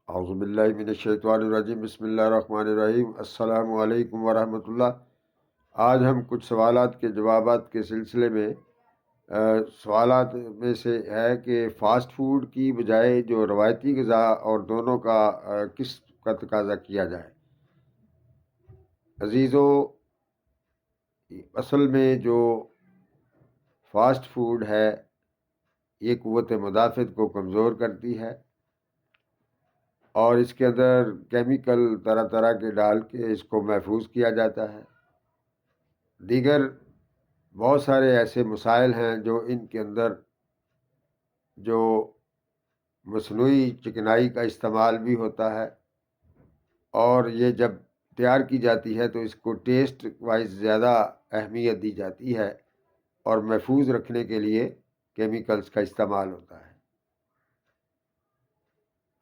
اعوذ باللہ من الشیطان الرجیم، بسم اللہ الرحمن الرحیم۔ السلام علیکم ورحمۃ اللہ۔ آج ہم کچھ سوالات کے جوابات کے سلسلے میں سوالات میں سے ہے کہ فاسٹ فوڈ کی بجائے جو روایتی غذا اور دونوں کا کس کا تقاضا کیا جائے۔ عزیزو، اصل میں جو فاسٹ فوڈ ہے یہ قوت مدافعت کو کمزور کرتی ہے، اور اس کے اندر کیمیکل طرح طرح کے ڈال کے اس کو محفوظ کیا جاتا ہے۔ دیگر بہت سارے ایسے مسائل ہیں جو ان کے اندر جو مصنوعی چکنائی کا استعمال بھی ہوتا ہے، اور یہ جب تیار کی جاتی ہے تو اس کو ٹیسٹ وائز زیادہ اہمیت دی جاتی ہے، اور محفوظ رکھنے کے لیے کیمیکلز کا استعمال ہوتا ہے۔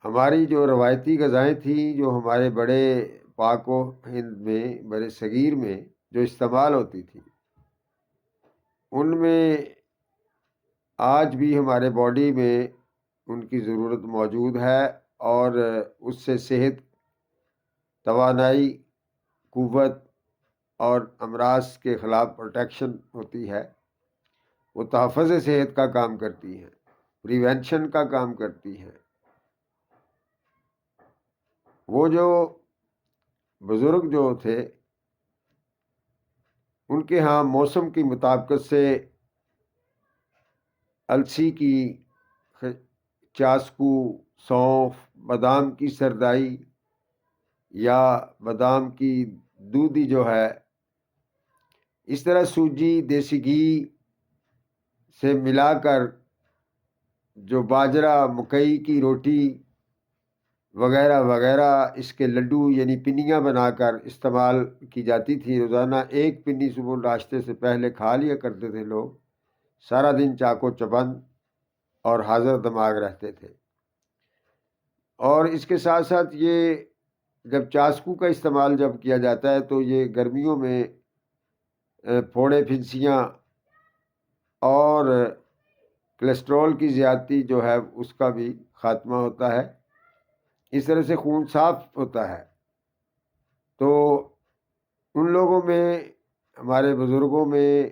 ہماری جو روایتی غذائیں تھیں جو ہمارے بڑے پاک و ہند میں، بڑے صغیر میں جو استعمال ہوتی تھی، ان میں آج بھی ہمارے باڈی میں ان کی ضرورت موجود ہے، اور اس سے صحت، توانائی، قوت اور امراض کے خلاف پروٹیکشن ہوتی ہے۔ وہ تحفظ صحت کا کام کرتی ہیں، پریونشن کا کام کرتی ہیں۔ وہ جو بزرگ جو تھے ان کے ہاں موسم کی مطابقت سے السی کی چاسکو، سونف، بادام کی سردائی یا بادام کی دودھی جو ہے، اس طرح سوجی، دیسی گھی سے ملا کر جو باجرہ، مکئی کی روٹی وغیرہ وغیرہ، اس کے لڈو یعنی پنیاں بنا کر استعمال کی جاتی تھی۔ روزانہ ایک پنی صبح ناشتے سے پہلے کھا لیا کرتے تھے لوگ، سارا دن چاقو چبند اور حاضر دماغ رہتے تھے۔ اور اس کے ساتھ ساتھ یہ جب چاسکو کا استعمال جب کیا جاتا ہے تو یہ گرمیوں میں پھوڑے پھنسیاں اور کولیسٹرول کی زیادتی جو ہے اس کا بھی خاتمہ ہوتا ہے، اس طرح سے خون صاف ہوتا ہے۔ تو ان لوگوں میں، ہمارے بزرگوں میں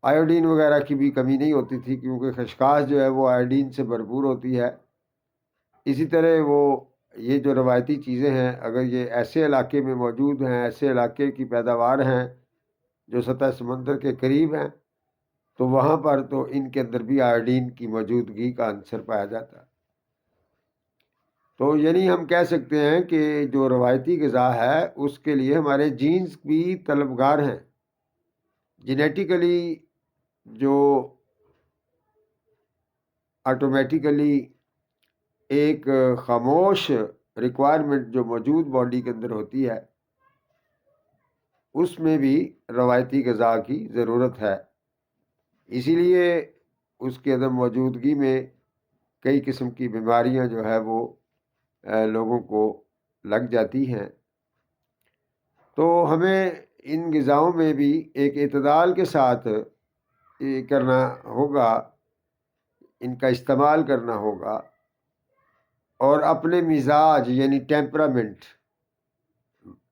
آیوڈین وغیرہ کی بھی کمی نہیں ہوتی تھی، کیونکہ خشخاش جو ہے وہ آیوڈین سے بھرپور ہوتی ہے۔ اسی طرح وہ یہ جو روایتی چیزیں ہیں، اگر یہ ایسے علاقے میں موجود ہیں، ایسے علاقے کی پیداوار ہیں جو سطح سمندر کے قریب ہیں، تو وہاں پر تو ان کے اندر بھی آیوڈین کی موجودگی کا عنصر پایا جاتا ہے۔ تو یعنی ہم کہہ سکتے ہیں کہ جو روایتی غذا ہے اس کے لیے ہمارے جینز بھی طلبگار ہیں۔ جینیٹیکلی جو آٹومیٹیکلی ایک خاموش ریکوائرمنٹ جو موجود باڈی کے اندر ہوتی ہے، اس میں بھی روایتی غذا کی ضرورت ہے۔ اسی لیے اس کے عدم موجودگی میں کئی قسم کی بیماریاں جو ہے وہ لوگوں کو لگ جاتی ہیں۔ تو ہمیں ان غذاؤں میں بھی ایک اعتدال کے ساتھ کرنا ہوگا، ان کا استعمال کرنا ہوگا، اور اپنے مزاج یعنی ٹیمپرامنٹ،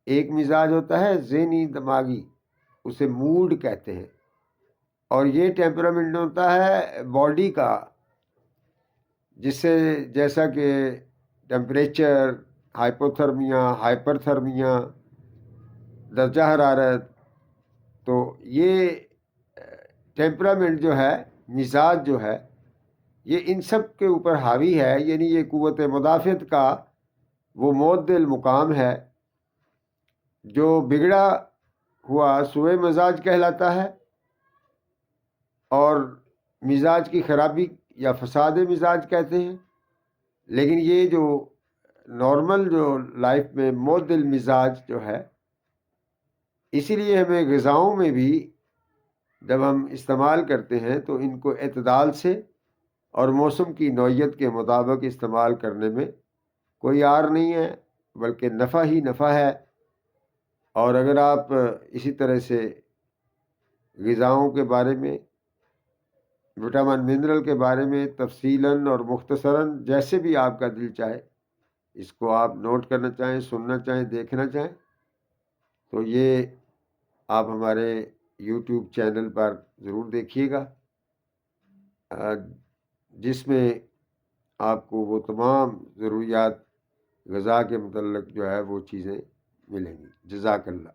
ایک مزاج ہوتا ہے ذہنی دماغی، اسے موڈ کہتے ہیں، اور یہ ٹیمپرامنٹ ہوتا ہے باڈی کا، جس سے جیسا کہ ٹیمپریچر، ہائپوتھرمیا، ہائپر تھرمیا، درجہ حرارت۔ تو یہ ٹیمپرامنٹ جو ہے، مزاج جو ہے، یہ ان سب کے اوپر حاوی ہے، یعنی یہ قوت مدافعت کا وہ معدل مقام ہے جو بگڑا ہوا سوء مزاج کہلاتا ہے، اور مزاج کی خرابی یا فساد مزاج کہتے ہیں۔ لیکن یہ جو نارمل جو لائف میں معدل مزاج جو ہے، اسی لیے ہمیں غذاؤں میں بھی جب ہم استعمال کرتے ہیں تو ان کو اعتدال سے اور موسم کی نوعیت کے مطابق استعمال کرنے میں کوئی عار نہیں ہے، بلکہ نفع ہی نفع ہے۔ اور اگر آپ اسی طرح سے غذاؤں کے بارے میں، وٹامن منرل کے بارے میں تفصیلاً اور مختصراً جیسے بھی آپ کا دل چاہے اس کو آپ نوٹ کرنا چاہیں، سننا چاہیں، دیکھنا چاہیں تو یہ آپ ہمارے یوٹیوب چینل پر ضرور دیکھیے گا، جس میں آپ کو وہ تمام ضروریات غذا کے متعلق جو ہے وہ چیزیں ملیں گی۔ جزاک اللہ۔